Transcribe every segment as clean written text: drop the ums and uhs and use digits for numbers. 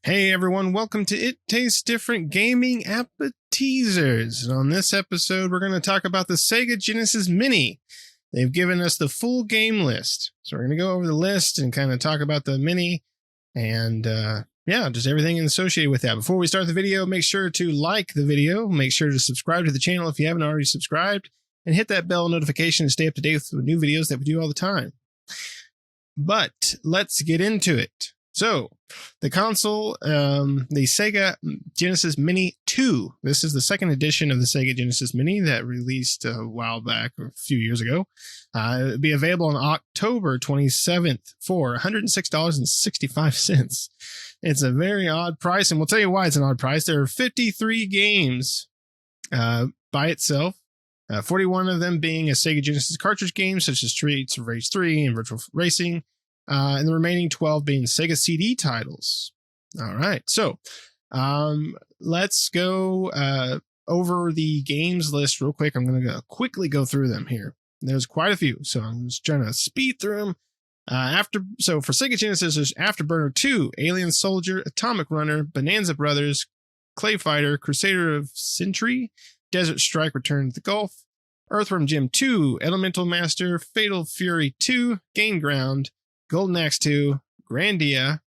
Hey everyone, welcome to It Tastes Different Gaming Appetizers. And on this episode, we're going to talk about the Sega Genesis Mini. They've given us the full game list. So we're going to go over the list and kind of talk about the Mini and just everything associated with that. Before we start the video, make sure to like the video, make sure to subscribe to the channel if you haven't already subscribed, and hit that bell notification to stay up to date with new videos that we do all the time. But let's get into it. So, the console, the Sega Genesis Mini 2. This is the second edition of the Sega Genesis Mini that released a while back, a few years ago. It'll be available on October 27th for $106.65. It's a very odd price, and we'll tell you why it's an odd price. There are 53 games by itself, 41 of them being a Sega Genesis cartridge game, such as Streets of Rage 3 and Virtual Racing. And the remaining 12 being Sega Cd titles. All right, so let's go over the games list real quick. I'm going to quickly go through them here. There's quite a few, so I'm just trying to speed through them. So for Sega Genesis, there's Afterburner 2, Alien Soldier, Atomic Runner, Bonanza Brothers, Clay Fighter, Crusader of Century, Desert Strike: Return to the Gulf, Earthworm Jim 2, Elemental Master, Fatal Fury 2, Gain Ground, Golden Axe 2, Grandia,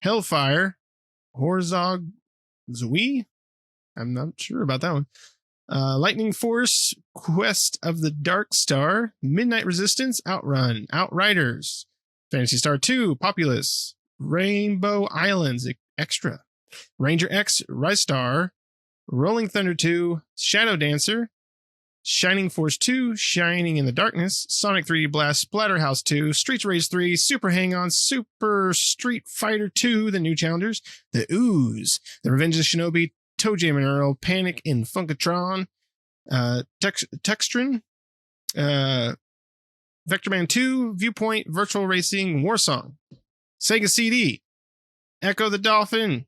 Hellfire, Horzog Zui, I'm not sure about that one, Lightning Force, Quest of the Dark Star, Midnight Resistance, Outrun, Outriders, Phantasy Star 2, Populous, Rainbow Islands Extra, Ranger X, Rise Star, Rolling Thunder 2, Shadow Dancer, Shining Force 2, Shining in the Darkness, Sonic 3D Blast, Splatterhouse 2, Streets of Rage 3, Super Hang-On, Super Street Fighter 2, The New Challengers, The Ooze, The Revenge of Shinobi, Toe Jam and Earl, Panic in Funkatron, Textron, Vectorman 2, Viewpoint, Virtual Racing, Warsong, Sega CD, Echo the Dolphin,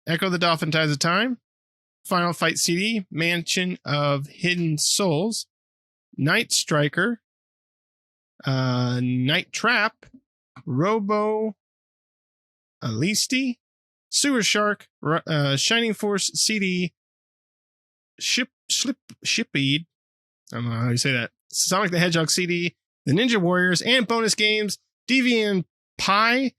Ties of Time, Final Fight CD, Mansion of Hidden Souls, Night Striker, Night Trap, Robo Alisti, Sewer Shark, Shining Force CD, Shipweed, I don't know how you say that, Sonic the Hedgehog CD, The Ninja Warriors, and bonus games, Deviant Pie,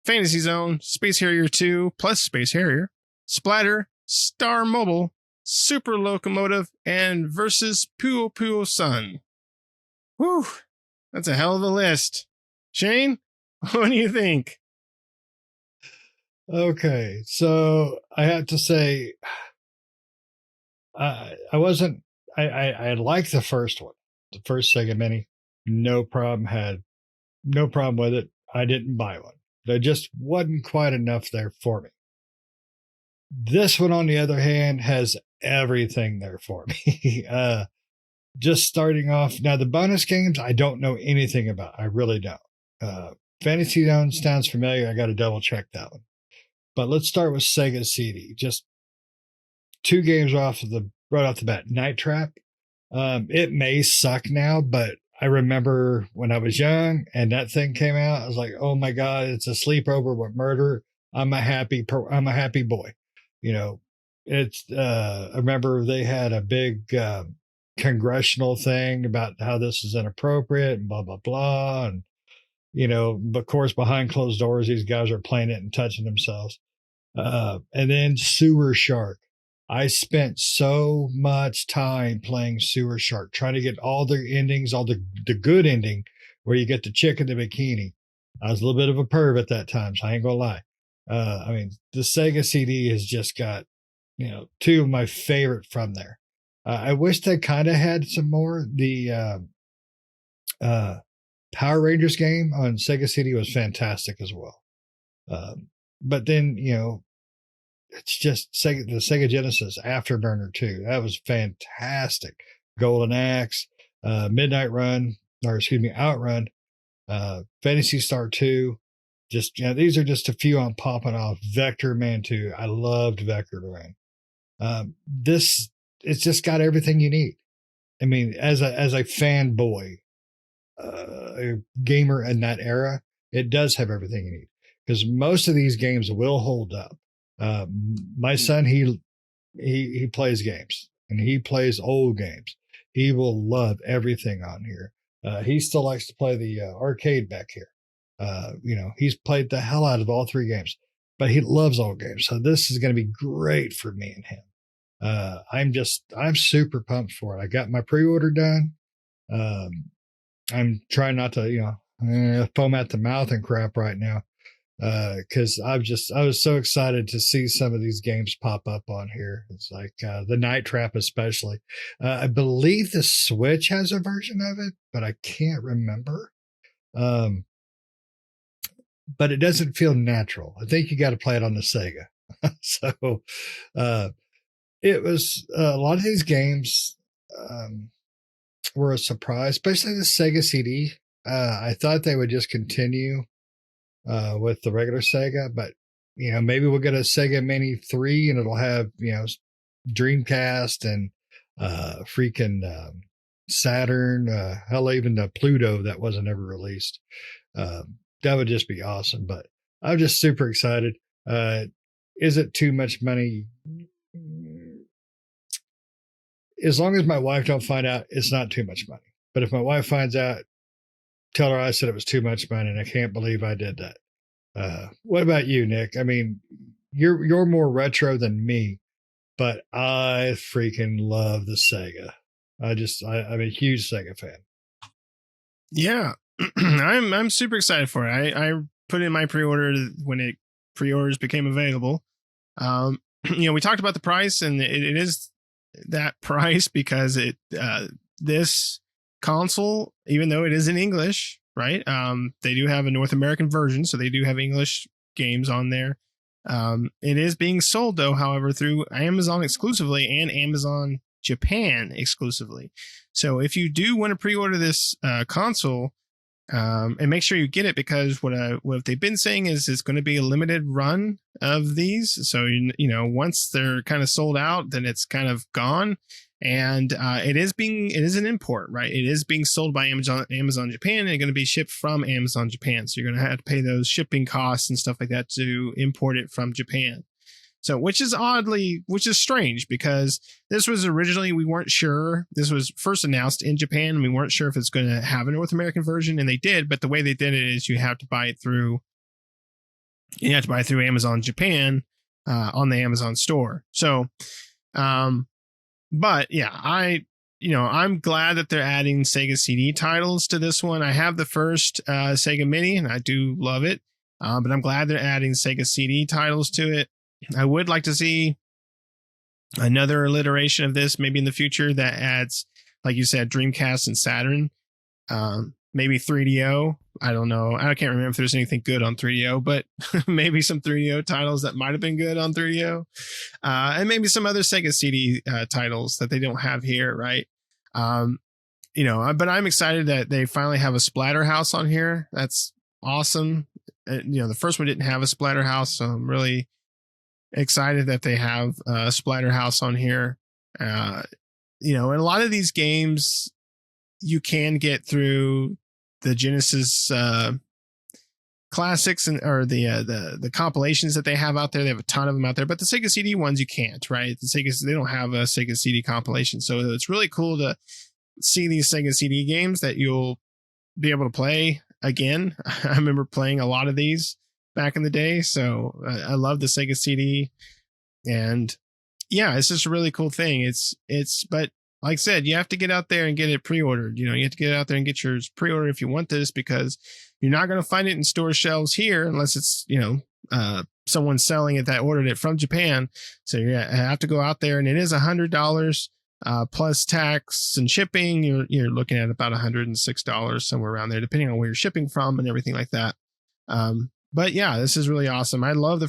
Fantasy Zone, Space Harrier 2, plus Space Harrier, Splatter, Star Mobile, Super Locomotive, and Versus Puyo Puyo Sun. Whew, that's a hell of a list. Shane, what do you think? Okay, so I have to say, I liked the first one, the first Sega Mini. No problem with it. I didn't buy one. There just wasn't quite enough there for me. This one, on the other hand, has everything there for me. Just starting off, now the bonus games, I don't know anything about. I really don't. Fantasy Zone sounds familiar. I got to double check that one. But let's start with Sega CD. Just two games right off the bat. Night Trap. It may suck now, but I remember when I was young and that thing came out, I was like, "Oh my god, it's a sleepover with murder. I'm a happy boy." You know, I remember they had a big congressional thing about how this is inappropriate and blah, blah, blah. And, but of course, behind closed doors, these guys are playing it and touching themselves. And then Sewer Shark. I spent so much time playing Sewer Shark, trying to get all the endings, all the good ending where you get the chick in the bikini. I was a little bit of a perv at that time, so I ain't gonna lie. The Sega CD has just got, two of my favorite from there. I wish they kind of had some more. The Power Rangers game on Sega CD was fantastic as well. But then, it's just the Sega Genesis Afterburner 2. That was fantastic. Golden Axe, Outrun, Fantasy Star 2. Just, these are just a few I'm popping off. Vector Man 2. I loved Vector Man. It's just got everything you need. I mean, as a fanboy, a gamer in that era, it does have everything you need. because most of these games will hold up. My son, he plays games, and he plays old games. He will love everything on here. He still likes to play the arcade back here. He's played the hell out of all 3 games, but he loves old games. So this is going to be great for me and him. I'm super pumped for it. I got my pre-order done. I'm trying not to, foam at the mouth and crap right now. Cause I was so excited to see some of these games pop up on here. It's like, the Night Trap, especially. I believe the Switch has a version of it, but I can't remember. But it doesn't feel natural. I think you got to play it on the Sega. So, it was a lot of these games, were a surprise, especially the Sega CD. I thought they would just continue with the regular Sega, but maybe we'll get a Sega Mini 3 and it'll have Dreamcast and freaking Saturn, hell, even the Pluto that wasn't ever released. That would just be awesome. But I'm just super excited. Is it too much money? As long as my wife don't find out, it's not too much money. But if my wife finds out, tell her I said it was too much money, and I can't believe I did that. What about you, Nick? I mean, you're more retro than me, but I freaking love the Sega. I'm a huge Sega fan. Yeah, I'm super excited for it. I put in my pre-order when pre-orders became available. We talked about the price, and it is that price because this console, even though it is in English, right? They do have a North American version, so they do have English games on there. It is being sold, though, however, through Amazon exclusively and Amazon Japan exclusively. So if you do want to pre-order this console, and make sure you get it, because what they've been saying is it's going to be a limited run of these. So once they're kind of sold out, then it's kind of gone. And it is an import, right? It is being sold by Amazon Japan, and going to be shipped from Amazon Japan. So you're going to have to pay those shipping costs and stuff like that to import it from Japan. So, which is strange, because this was originally, we weren't sure. This was first announced in Japan, and we weren't sure if it's going to have a North American version, and they did. But the way they did it is you have to buy it through Amazon Japan on the Amazon store. So, but yeah, I'm glad that they're adding Sega CD titles to this one. I have the first Sega Mini, and I do love it, but I'm glad they're adding Sega CD titles to it. I would like to see another iteration of this maybe in the future that adds, like you said, Dreamcast and Saturn, maybe 3DO. I don't know. I can't remember if there's anything good on 3DO, but maybe some 3DO titles that might have been good on 3DO, and maybe some other Sega CD titles that they don't have here, right? But I'm excited that they finally have a Splatterhouse on here. That's awesome. The first one didn't have a Splatterhouse, so I'm really excited that they have Splatterhouse on here. And a lot of these games you can get through the Genesis classics or the compilations that they have out there. They have a ton of them out there, but the Sega CD ones you can't, right? They don't have a Sega CD compilation, so it's really cool to see these Sega CD games that you'll be able to play again. I remember playing a lot of these back in the day, so I love the Sega CD, and yeah, it's just a really cool thing. But like I said, you have to get out there and get it pre-ordered. You have to get out there and get yours pre-ordered if you want this, because you're not going to find it in store shelves here unless it's someone selling it that ordered it from Japan. So you have to go out there, and it is $100 plus tax and shipping. You're looking at about $106 somewhere around there, depending on where you're shipping from and everything like that. But yeah, this is really awesome. I love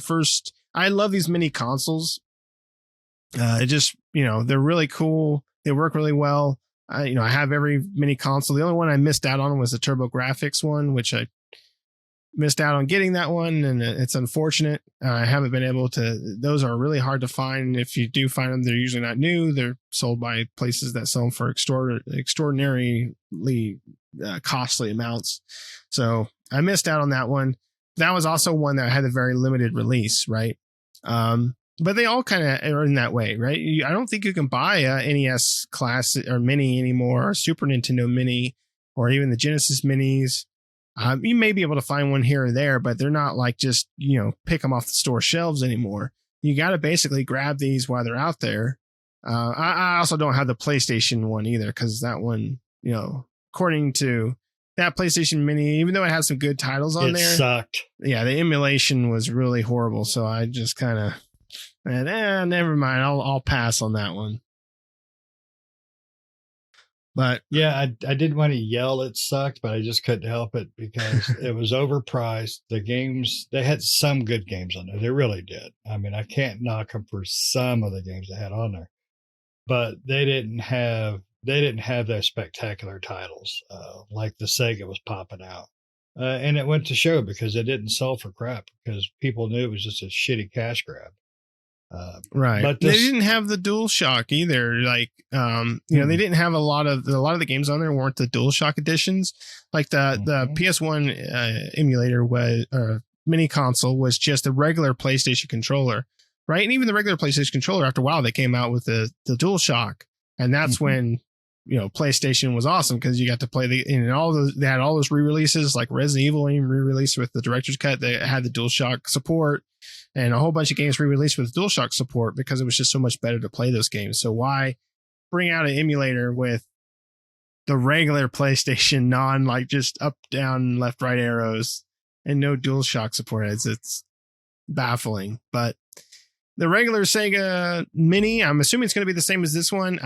these mini consoles. They're really cool. They work really well. I have every mini console. The only one I missed out on was the TurboGrafx one, which I missed out on getting that one, and it's unfortunate. I haven't been able to. Those are really hard to find. If you do find them, they're usually not new. They're sold by places that sell them for extraordinarily costly amounts. So I missed out on that one. that was also one that had a very limited release, right? But they all kind of are in that way, right? I don't think you can buy a NES Classic or Mini anymore, or Super Nintendo Mini, or even the Genesis Minis. You may be able to find one here or there, but they're not like just, pick them off the store shelves anymore. You got to basically grab these while they're out there. I also don't have the PlayStation one either, because that one, according to that PlayStation Mini, even though it has some good titles on there, it sucked. Yeah, the emulation was really horrible. So I just kind of, never mind. I'll pass on that one. But yeah, I didn't want to yell it sucked, but I just couldn't help it because it was overpriced. The games, they had some good games on there. They really did. I mean, I can't knock them for some of the games they had on there, but they didn't have their spectacular titles like the Sega was popping out. And it went to show because it didn't sell for crap because people knew it was just a shitty cash grab. Right, but they didn't have the DualShock either. Like, they didn't have a lot of the games on there weren't the DualShock editions. Like the PS1 emulator was, or mini console, was just a regular PlayStation controller, right? And even the regular PlayStation controller, after a while, they came out with the DualShock, and that's when PlayStation was awesome because you got to play they had all those re-releases, like Resident Evil re-released with the director's cut. They had the DualShock support, and a whole bunch of games re-released with DualShock support because it was just so much better to play those games. So why bring out an emulator with the regular PlayStation, like just up, down, left, right arrows, and no DualShock support? It's baffling. But the regular Sega Mini, I'm assuming it's going to be the same as this one.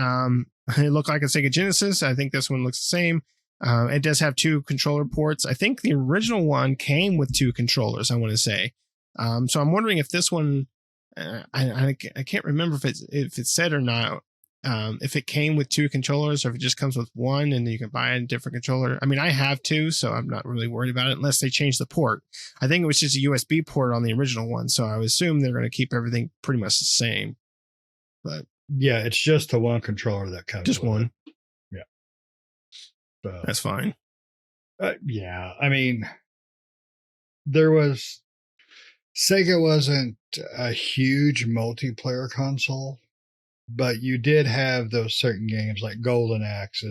It looked like a Sega Genesis. I think this one looks the same. It does have 2 controller ports. I think the original one came with 2 controllers, I want to say. So I'm wondering if this one, I can't remember if it said or not, if it came with 2 controllers or if it just comes with one and you can buy a different controller. I mean, I have 2, so I'm not really worried about it unless they change the port. I think it was just a USB port on the original one, so I would assume they're going to keep everything pretty much the same. But yeah, it's just the one controller that comes. Just one. It. Yeah, so, that's fine. Yeah, I mean, Sega wasn't a huge multiplayer console, but you did have those certain games like Golden Axe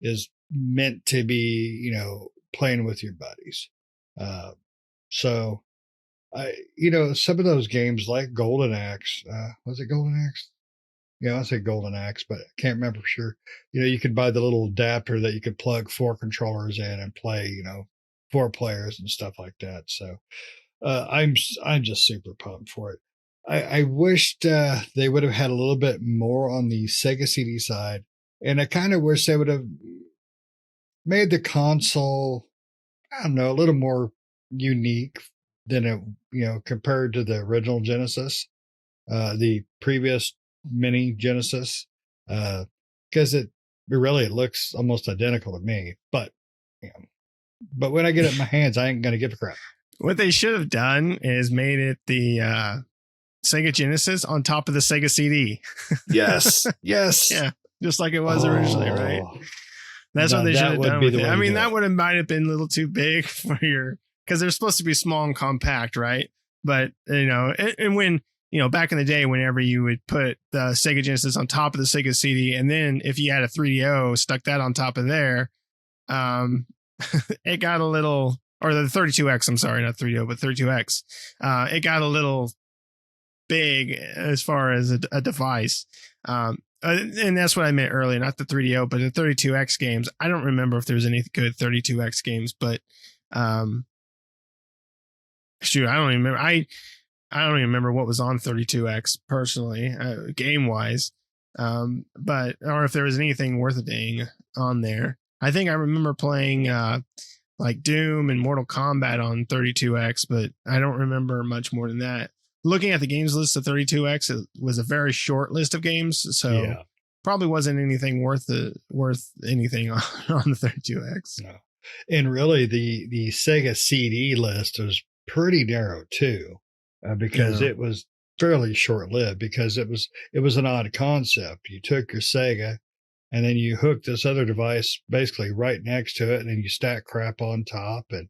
is meant to be, playing with your buddies. So some of those games like Golden Axe, was it Golden Axe? Yeah, I say Golden Axe, but I can't remember for sure. You could buy the little adapter that you could plug 4 controllers in and play, 4 players and stuff like that. So I'm just super pumped for it. I wished they would have had a little bit more on the Sega CD side, and I kind of wish they would have made the console, I don't know, a little more unique than it, compared to the original Genesis, the previous Mini Genesis, because it looks almost identical to me. But but when I get it in my hands, I ain't gonna give a crap. What they should have done is made it the Sega Genesis on top of the Sega CD. Yes. Yeah, just like it was originally, right? That's what they should have done with it. I mean, that might have been a little too big for because they're supposed to be small and compact, right? But, and when, back in the day, whenever you would put the Sega Genesis on top of the Sega CD, and then if you had a 3DO, stuck that on top of there, it got a little, or the 32X, I'm sorry, not 3DO, but 32X, it got a little big as far as a device. And that's what I meant earlier, not the 3DO, but the 32X games. I don't remember if there's any good 32X games, but shoot, I don't even remember. I don't even remember what was on 32X personally, game wise. But or if there was anything worth a dang on there. I think I remember playing like Doom and Mortal Kombat on 32X, but I don't remember much more than that. Looking at the games list of 32X, it was a very short list of games, so probably wasn't anything worth anything on the 32X. No. And really, the Sega CD list was pretty narrow too, because it was fairly short-lived. Because it was an odd concept. You took your Sega, and then you hooked this other device basically right next to it, and then you stack crap on top, and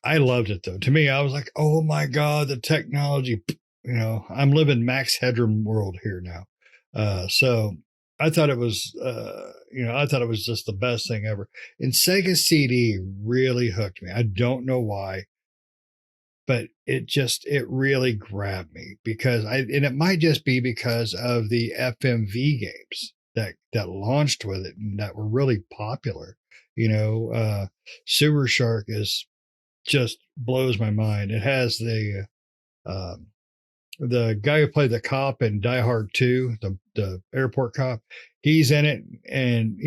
I loved it though. To me, I was like, oh my God, the technology, I'm living Max Headroom world here now. So I thought it was, I thought it was just the best thing ever. And Sega CD really hooked me. I don't know why, but it really grabbed me because and it might just be because of the FMV games that launched with it and that were really popular. Sewer Shark is just blows my mind. It has the guy who played the cop in Die Hard 2, the airport cop. He's in it, and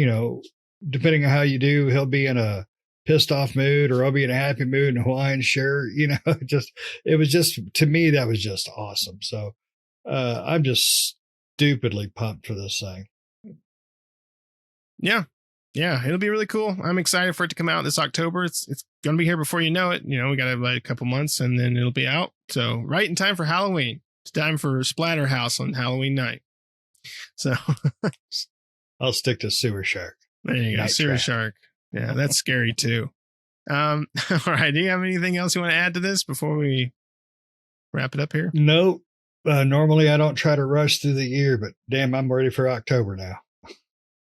depending on how you do, he'll be in a pissed off mood or I'll be in a happy mood in a Hawaiian shirt. It was just to me that was just awesome. So I'm just stupidly pumped for this thing. Yeah, it'll be really cool. I'm excited for it to come out this October. It's going to be here before you know it. We got like a couple months and then it'll be out. So right in time for Halloween. It's time for Splatterhouse on Halloween night. So I'll stick to Sewer Shark. There you go. Sewer Shark. Yeah, that's scary too. All right. Do you have anything else you want to add to this before we wrap it up here? Nope. Normally I don't try to rush through the year, but damn, I'm ready for October now.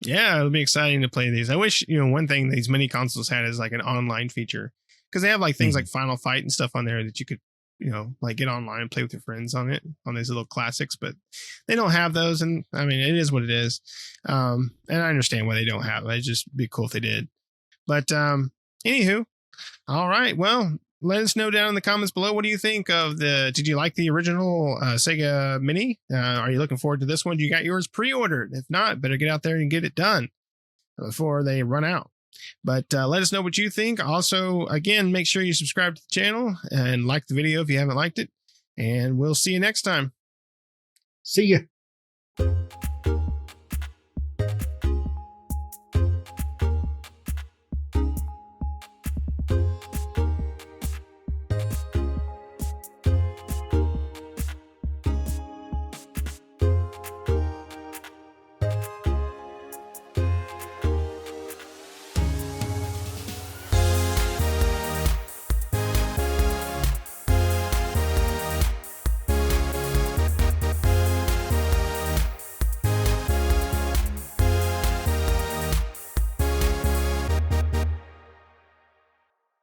Yeah, it'll be exciting to play these. I wish, one thing these mini consoles had is like an online feature because they have like things like Final Fight and stuff on there that you could, like get online and play with your friends on these little classics, but they don't have those. And I mean, it is what it is. And I understand why they don't have it. It'd just be cool if they did. But anywho, all right. Well, let us know down in the comments below. What do you think of did you like the original Sega Mini? Are you looking forward to this one? You got yours pre-ordered. If not, better get out there and get it done before they run out. But let us know what you think. Also, again, make sure you subscribe to the channel and like the video if you haven't liked it. And we'll see you next time. See ya.